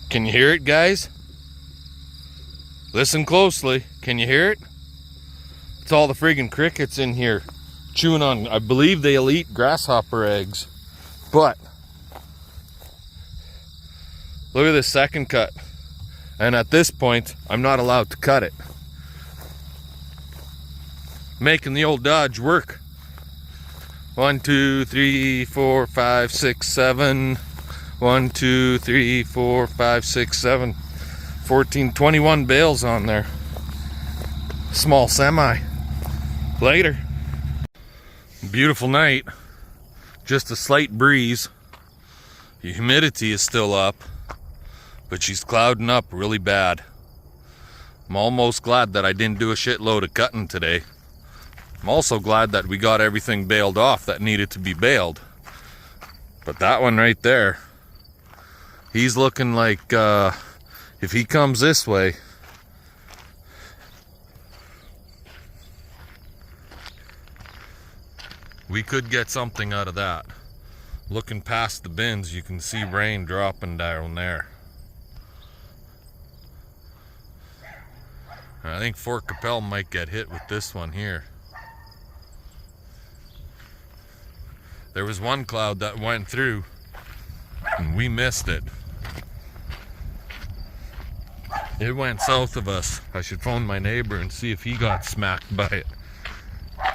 Can you hear it, guys? Listen closely. Can you hear it? It's all the friggin' crickets in here chewing on, I believe they'll eat grasshopper eggs. But look at this second cut. And at this point, I'm not allowed to cut it. Making the old Dodge work. 1, 2, 3, 4, 5, 6, 7. 1, 2, 3, 4, 5, 6, 7. 14, 21 bales on there. Small semi. Later. Beautiful night. Just a slight breeze. The humidity is still up, but she's clouding up really bad. I'm almost glad that I didn't do a shitload of cutting today. I'm also glad that we got everything baled off that needed to be baled. But that one right there, he's looking like if he comes this way, we could get something out of that. Looking past the bins, you can see rain dropping down there. I think Fort Capel might get hit with this one here. There was one cloud that went through and we missed it. It went south of us. I should phone my neighbor and see if he got smacked by it.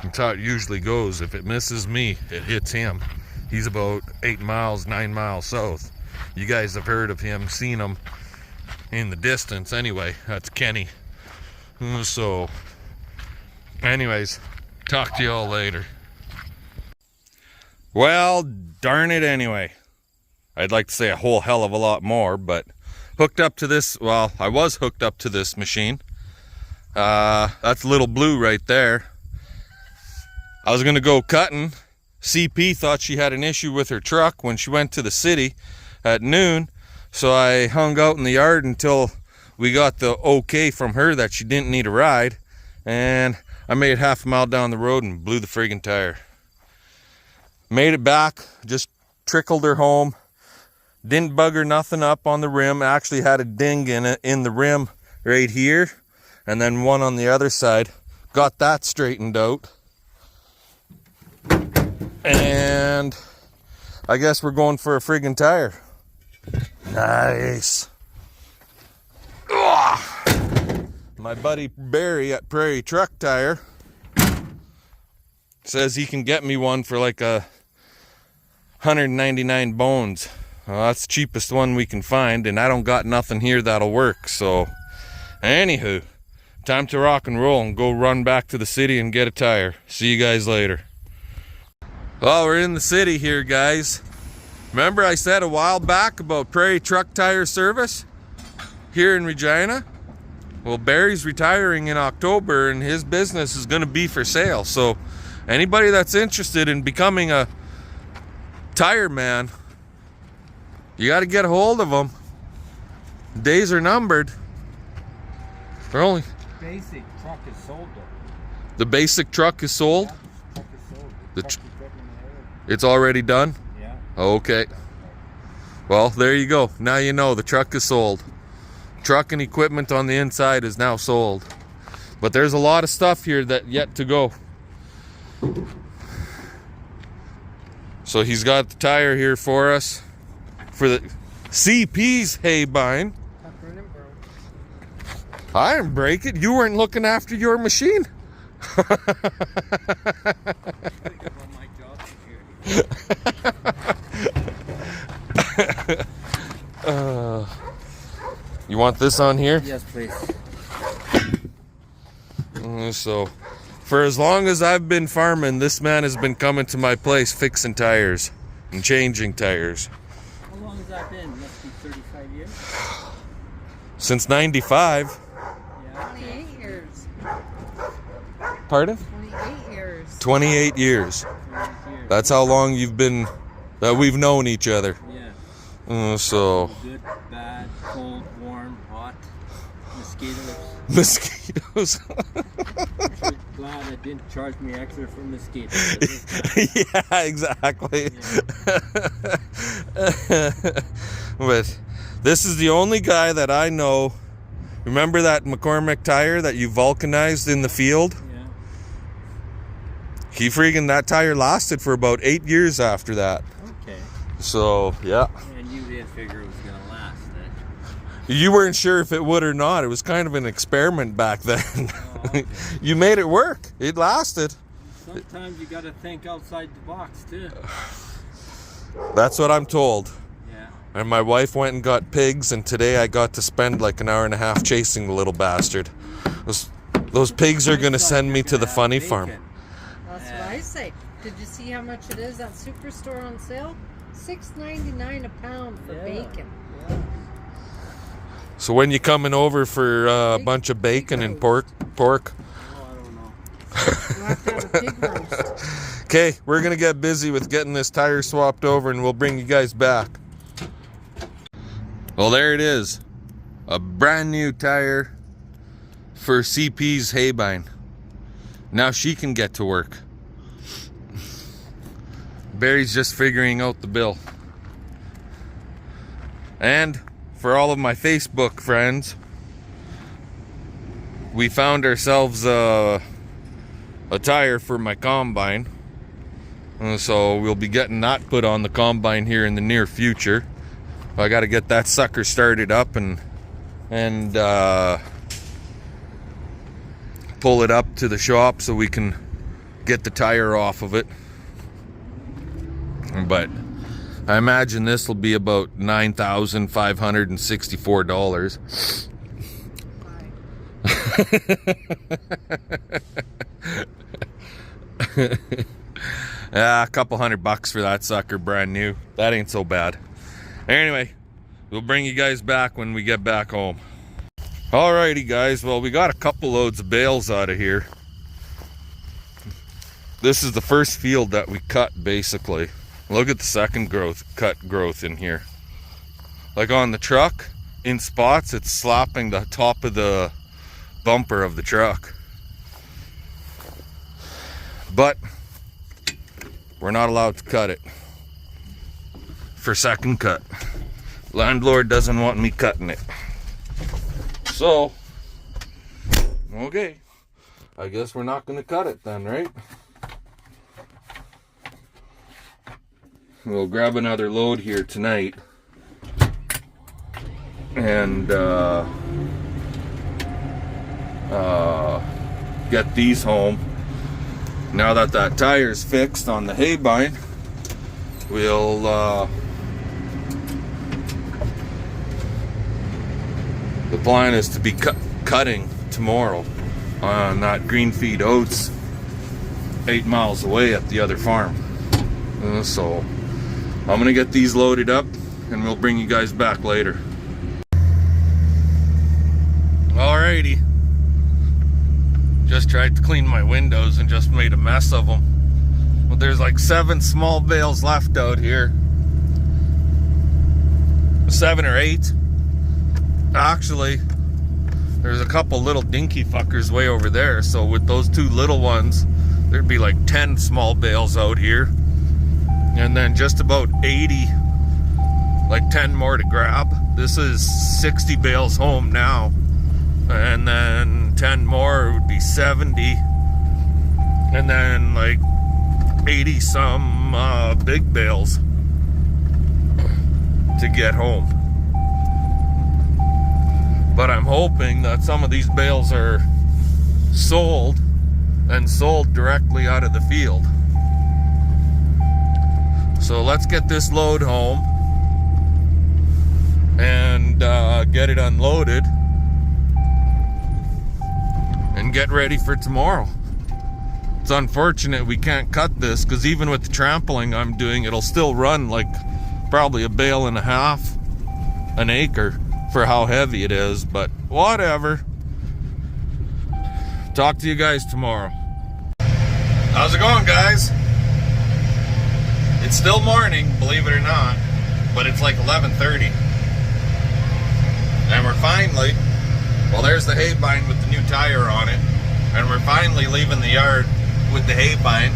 That's how it usually goes. If it misses me, it hits him. He's about 8 miles, 9 miles south. You guys have heard of him, seen him in the distance. Anyway, that's Kenny. So, anyways, talk to y'all later. Well, darn it anyway. I'd like to say a whole hell of a lot more, but hooked up to this, well, I was hooked up to this machine. That's Little Blue right there. I was gonna go cutting. CP thought she had an issue with her truck when she went to the city at noon, so I hung out in the yard until we got the okay from her that she didn't need a ride, and I made half a mile down the road and blew the friggin' tire. Made it back, just trickled her home. Didn't bugger nothing up on the rim. Actually had a ding in the rim right here, and then one on the other side. Got that straightened out. And I guess we're going for a friggin' tire. Nice. Ugh. My buddy Barry at Prairie Truck Tire says he can get me one for like 199 bones. Well, that's the cheapest one we can find, and I don't got nothing here that'll work. So anywho, time to rock and roll and go run back to the city and get a tire. See you guys later. Well, we're in the city here, guys. Remember I said a while back about Prairie Truck Tire Service here in Regina? Well, Barry's retiring in October and his business is gonna be for sale. So anybody that's interested in becoming a tire man, you gotta get a hold of them. Days are numbered. They're only... Basic truck is sold though. The basic truck is sold? Yeah, the truck is sold. The it's already done? Yeah. Okay. Well, there you go. Now you know the truck is sold. Truck and equipment on the inside is now sold. But there's a lot of stuff here that yet to go. So he's got the tire here for us for the CP's hay bine. I didn't break it. You weren't looking after your machine. You want this on here? Yes, please. So, for as long as I've been farming, this man has been coming to my place fixing tires and changing tires. How long has that been? Must be 35 years. Since 95. Yeah. 28 years. Pardon? 28 years. 28 years. That's how long you've been, that we've known each other. Yeah. So. Good, bad, cold, warm, hot, mosquitoes. Mosquitoes. I'm glad I didn't charge me extra for mosquitoes. Yeah, exactly. Yeah. But This is the only guy that I know. Remember that McCormick tire that you vulcanized in the field? Yeah. That tire lasted for about 8 years after that. Okay. So, yeah. And you didn't figure it was gonna last then. You weren't sure if it would or not. It was kind of an experiment back then. Oh, okay. You made it work. It lasted. Sometimes you gotta think outside the box too. That's what I'm told. Yeah. And my wife went and got pigs, and today I got to spend like an hour and a half chasing the little bastard. Those pigs are going to send me to the funny farm. That's what I say. Did you see how much it is at Superstore on sale? $6.99 a pound for bacon. Yeah. So when you coming over for a bunch of bacon and pork? Oh, I don't know. We'll have to have a pig roast. Okay, we're going to get busy with getting this tire swapped over, and we'll bring you guys back. Well, there it is. A brand new tire for CP's haybine. Now she can get to work. Barry's just figuring out the bill. And for all of my Facebook friends, we found ourselves a tire for my combine. So we'll be getting that put on the combine here in the near future. I got to get that sucker started up and pull it up to the shop so we can get the tire off of it. But I imagine this will be about $9,564. Yeah, a couple $100 for that sucker, brand new. That ain't so bad. Anyway, we'll bring you guys back when we get back home. Alrighty guys, well, we got a couple loads of bales out of here. This is the first field that we cut, basically. Look at the second growth in here. Like on the truck, in spots, it's slapping the top of the bumper of the truck. But we're not allowed to cut it for second cut. Landlord doesn't want me cutting it. So, okay, I guess we're not gonna cut it then, right? We'll grab another load here tonight and get these home. Now that that tire's fixed on the haybine, we'll the plan is to be cutting tomorrow on that green feed oats 8 miles away at the other farm. So I'm gonna get these loaded up and we'll bring you guys back later. Alrighty. Just tried to clean my windows and just made a mess of them. Well, there's like 7 small bales left out here. 7 or 8. Actually, there's a couple little dinky fuckers way over there. So with those 2 little ones, there'd be like 10 small bales out here. And then just about 80, like 10 more to grab. This is 60 bales home now. And then 10 more would be 70. And then like 80 some big bales to get home. But I'm hoping that some of these bales are sold and sold directly out of the field. So let's get this load home and get it unloaded and get ready for tomorrow. It's unfortunate we can't cut this because even with the trampling I'm doing, it'll still run like probably a bale and a half an acre for how heavy it is, but whatever. Talk to you guys tomorrow. How's it going, guys? It's still morning, believe it or not, but it's like 11:30. And we're finally, well, there's the haybine with the new tire on it, and we're finally leaving the yard with the haybine.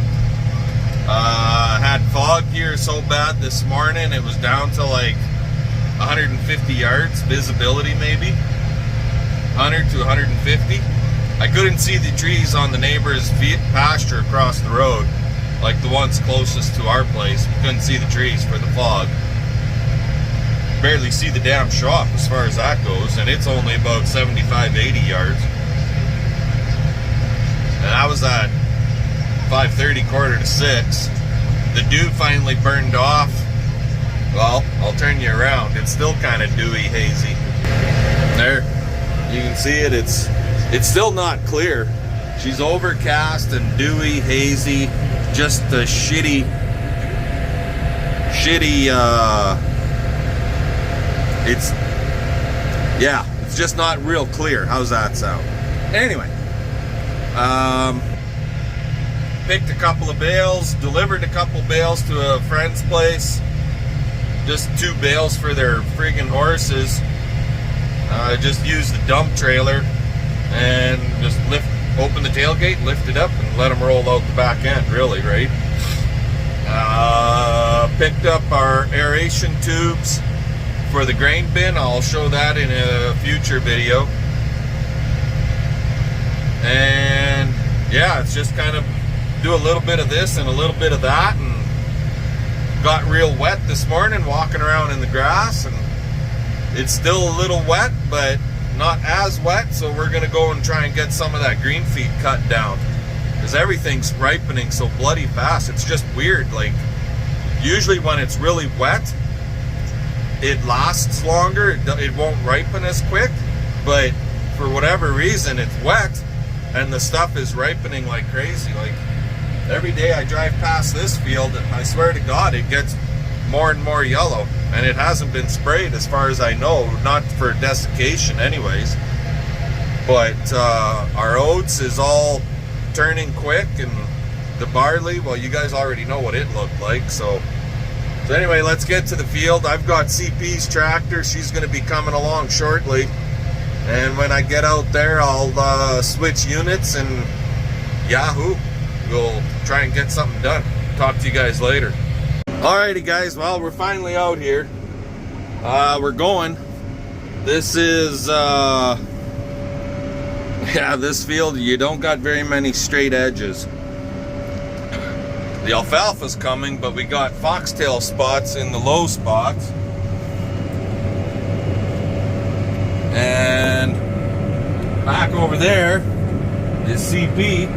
Had fog here so bad this morning, it was down to like 150 yards visibility, maybe 100 to 150. I couldn't see the trees on the neighbor's pasture across the road, like the ones closest to our place. We couldn't see the trees for the fog. Barely see the damn shop as far as that goes, and it's only about 75, 80 yards. And I was at 5:30, quarter to 6. The dew finally burned off. Well, I'll turn you around. It's still kind of dewy, hazy. There, you can see it. It's still not clear. She's overcast and dewy, hazy. Just a shitty. It's just not real clear. How's that sound? Anyway, picked a couple of bales, delivered a couple bales to a friend's place. Just 2 bales for their friggin' horses. Just used the dump trailer and just open the tailgate, lift it up, and let them roll out the back end, really, right? Picked up our aeration tubes for the grain bin. I'll show that in a future video. And yeah, it's just kind of do a little bit of this and a little bit of that, and got real wet this morning walking around in the grass, and it's still a little wet, but not as wet, so we're gonna go and try and get some of that green feed cut down, because everything's ripening so bloody fast. It's just weird. Like, usually when it's really wet, it lasts longer, it won't ripen as quick, but for whatever reason it's wet and the stuff is ripening like crazy. Like, every day I drive past this field, and I swear to God, it gets more and more yellow, and it hasn't been sprayed as far as I know, not for desiccation anyways. But our oats is all turning quick, and the barley, well, you guys already know what it looked like. So anyway, let's get to the field. I've got CP's tractor. She's going to be coming along shortly, and when I get out there, I'll switch units, and yahoo, we'll try and get something done. Talk to you guys later. Alrighty guys, well, we're finally out here. We're going. This is this field, you don't got very many straight edges. The alfalfa's coming, but we got foxtail spots in the low spots. And back over there is CP.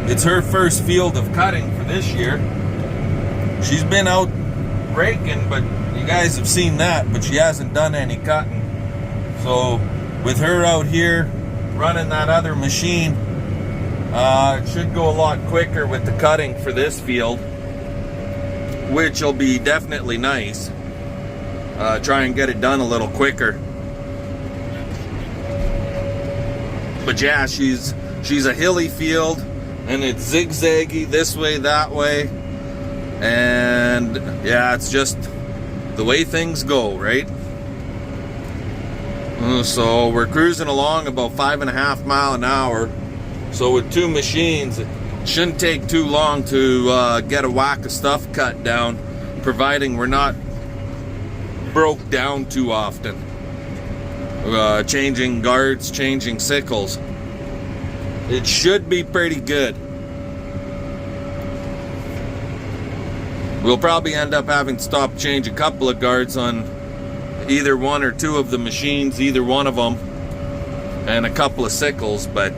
It's her first field of cutting for this year. She's been out raking, but you guys have seen that, but she hasn't done any cutting. So with her out here running that other machine, it should go a lot quicker with the cutting for this field, which will be definitely nice. Try and get it done a little quicker. But yeah, she's a hilly field, and it's zigzaggy this way, that way. And yeah, it's just the way things go, right? So we're cruising along about 5.5 miles an hour. So with 2 machines, it shouldn't take too long to get a whack of stuff cut down, providing we're not broke down too often. Changing guards, changing sickles. It should be pretty good. We'll probably end up having to stop, change a couple of guards on either 1 or 2 of the machines, either one of them, and a couple of sickles, but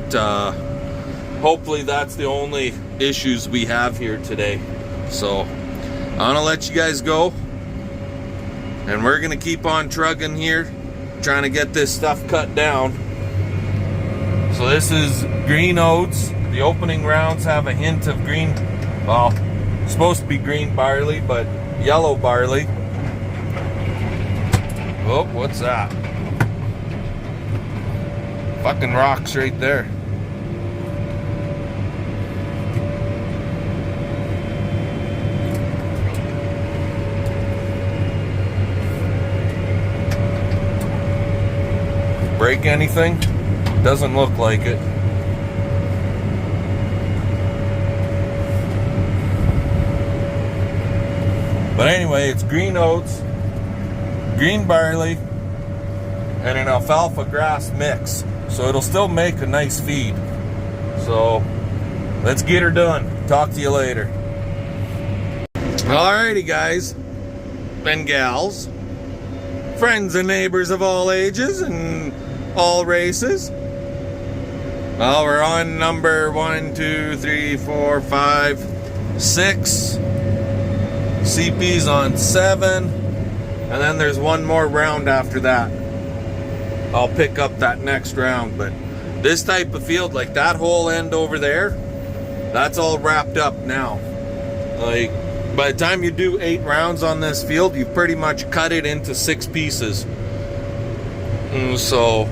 hopefully that's the only issues we have here today. So I'm gonna let you guys go, and we're gonna keep on trugging here, trying to get this stuff cut down. So this is green oats. The opening rounds have a hint of green, well, supposed to be green barley, but yellow barley. Oh, what's that? Fucking rocks right there. Break anything? Doesn't look like it. But anyway, it's green oats, green barley, and an alfalfa grass mix. So it'll still make a nice feed. So let's get her done. Talk to you later. Alrighty guys and gals, friends and neighbors of all ages and all races. Well, we're on number 1, 2, 3, 4, 5, 6. CP's on 7. And then there's one more round after that. I'll pick up that next round. But this type of field, like that whole end over there, that's all wrapped up now. Like, by the time you do 8 rounds on this field, you've pretty much cut it into 6 pieces. So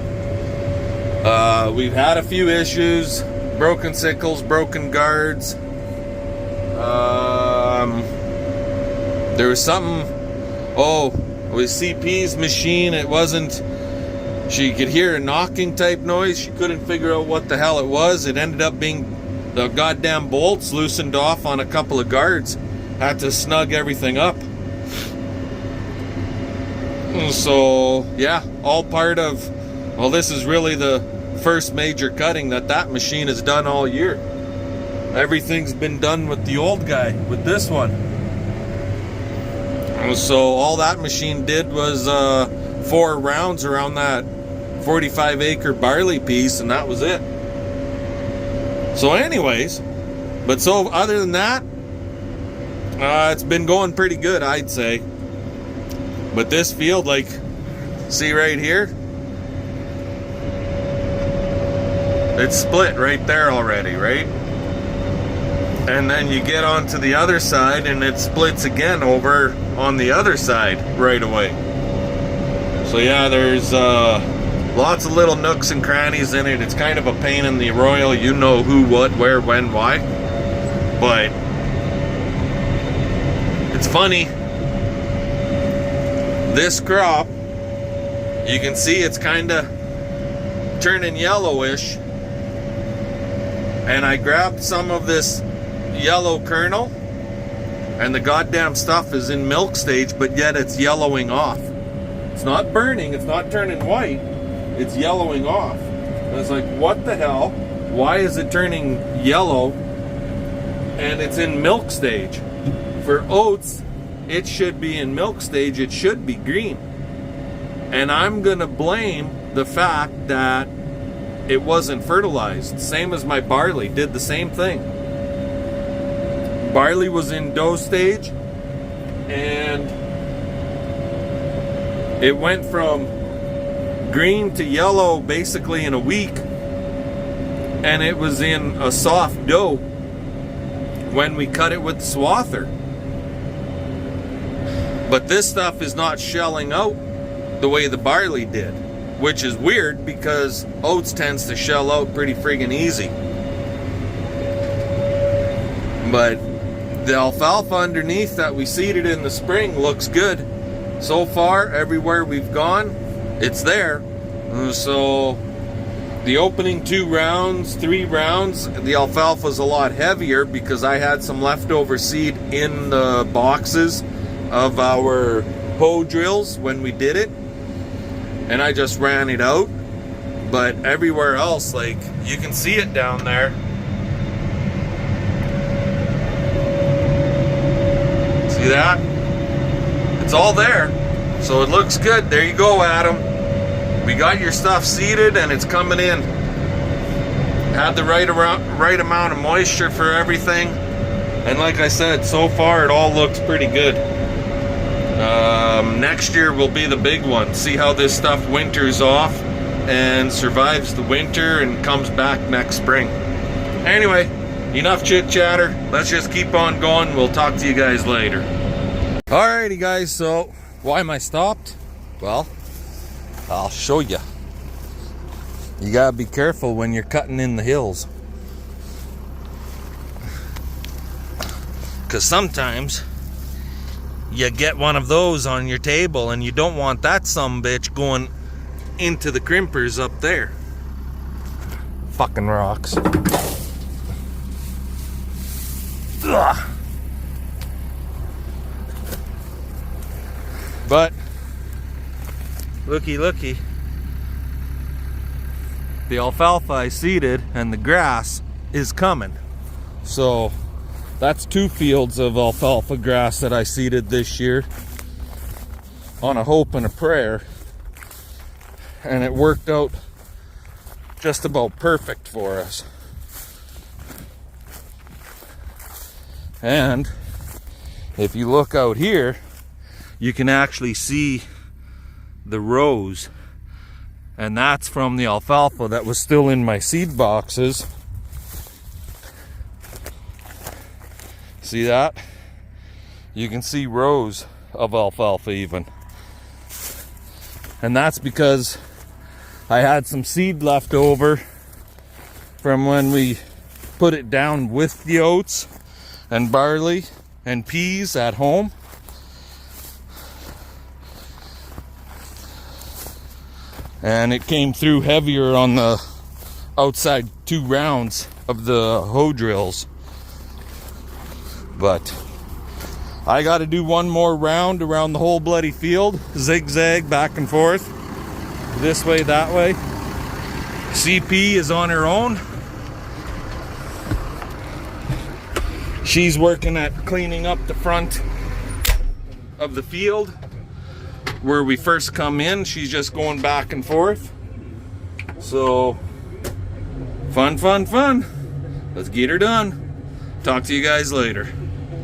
we've had a few issues, broken sickles, broken guards. There was something, with CP's machine, it wasn't, she could hear a knocking type noise. She couldn't figure out what the hell it was. It ended up being the goddamn bolts loosened off on a couple of guards. Had to snug everything up. So, yeah, all part of, well, this is really the first major cutting that machine has done all year. Everything's been done with the old guy, with this one. So all that machine did was 4 rounds around that 45-acre barley piece, and that was it. So anyways, but so other than that, it's been going pretty good, I'd say. But this field, like, see right here? It's split right there already, right? And then you get onto the other side and it splits again over on the other side right away. So yeah, there's lots of little nooks and crannies in it. It's kind of a pain in the royal, you know who, what, where, when, why. But it's funny. This crop, you can see it's kind of turning yellowish. And I grabbed some of this yellow kernel, and the goddamn stuff is in milk stage, but yet it's yellowing off. It's not burning, it's not turning white, it's yellowing off. And it's like, what the hell? Why is it turning yellow and it's in milk stage? For oats, it should be in milk stage, it should be green. And I'm gonna blame the fact that it wasn't fertilized. Same as my barley, did the same thing. Barley was in dough stage, and it went from green to yellow basically in a week, and it was in a soft dough when we cut it with the swather. But this stuff is not shelling out the way the barley did, which is weird because oats tends to shell out pretty friggin' easy. But the alfalfa underneath that we seeded in the spring looks good. So far, everywhere we've gone, it's there. So the opening 2 rounds, 3 rounds, the alfalfa's a lot heavier because I had some leftover seed in the boxes of our hoe drills when we did it, and I just ran it out. But everywhere else, like, you can see it down there. See that? It's all there. So it looks good. There you go, Adam. We got your stuff seeded and it's coming in. Had the right amount of moisture for everything. And like I said, so far it all looks pretty good. Next year will be the big one. See how this stuff winters off and survives the winter and comes back next spring. Anyway, enough chit chatter. Let's just keep on going. We'll talk to you guys later. Alrighty guys, so why am I stopped? Well, I'll show you. You gotta be careful when you're cutting in the hills, because sometimes you get one of those on your table and you don't want that sumbitch going into the crimpers up there. Fucking rocks. Ugh. But looky, looky. The alfalfa I seeded and the grass is coming. So that's 2 fields of alfalfa grass that I seeded this year on a hope and a prayer. And it worked out just about perfect for us. And if you look out here, you can actually see the rows, and that's from the alfalfa that was still in my seed boxes. See that? You can see rows of alfalfa even. And that's because I had some seed left over from when we put it down with the oats and barley and peas at home. And it came through heavier on the outside 2 rounds of the hoe drills. But I got to do one more round around the whole bloody field, zigzag back and forth, this way, that way. CP is on her own. She's working at cleaning up the front of the field where we first come in. She's just going back and forth. So fun, fun, fun. Let's get her done. Talk to you guys later.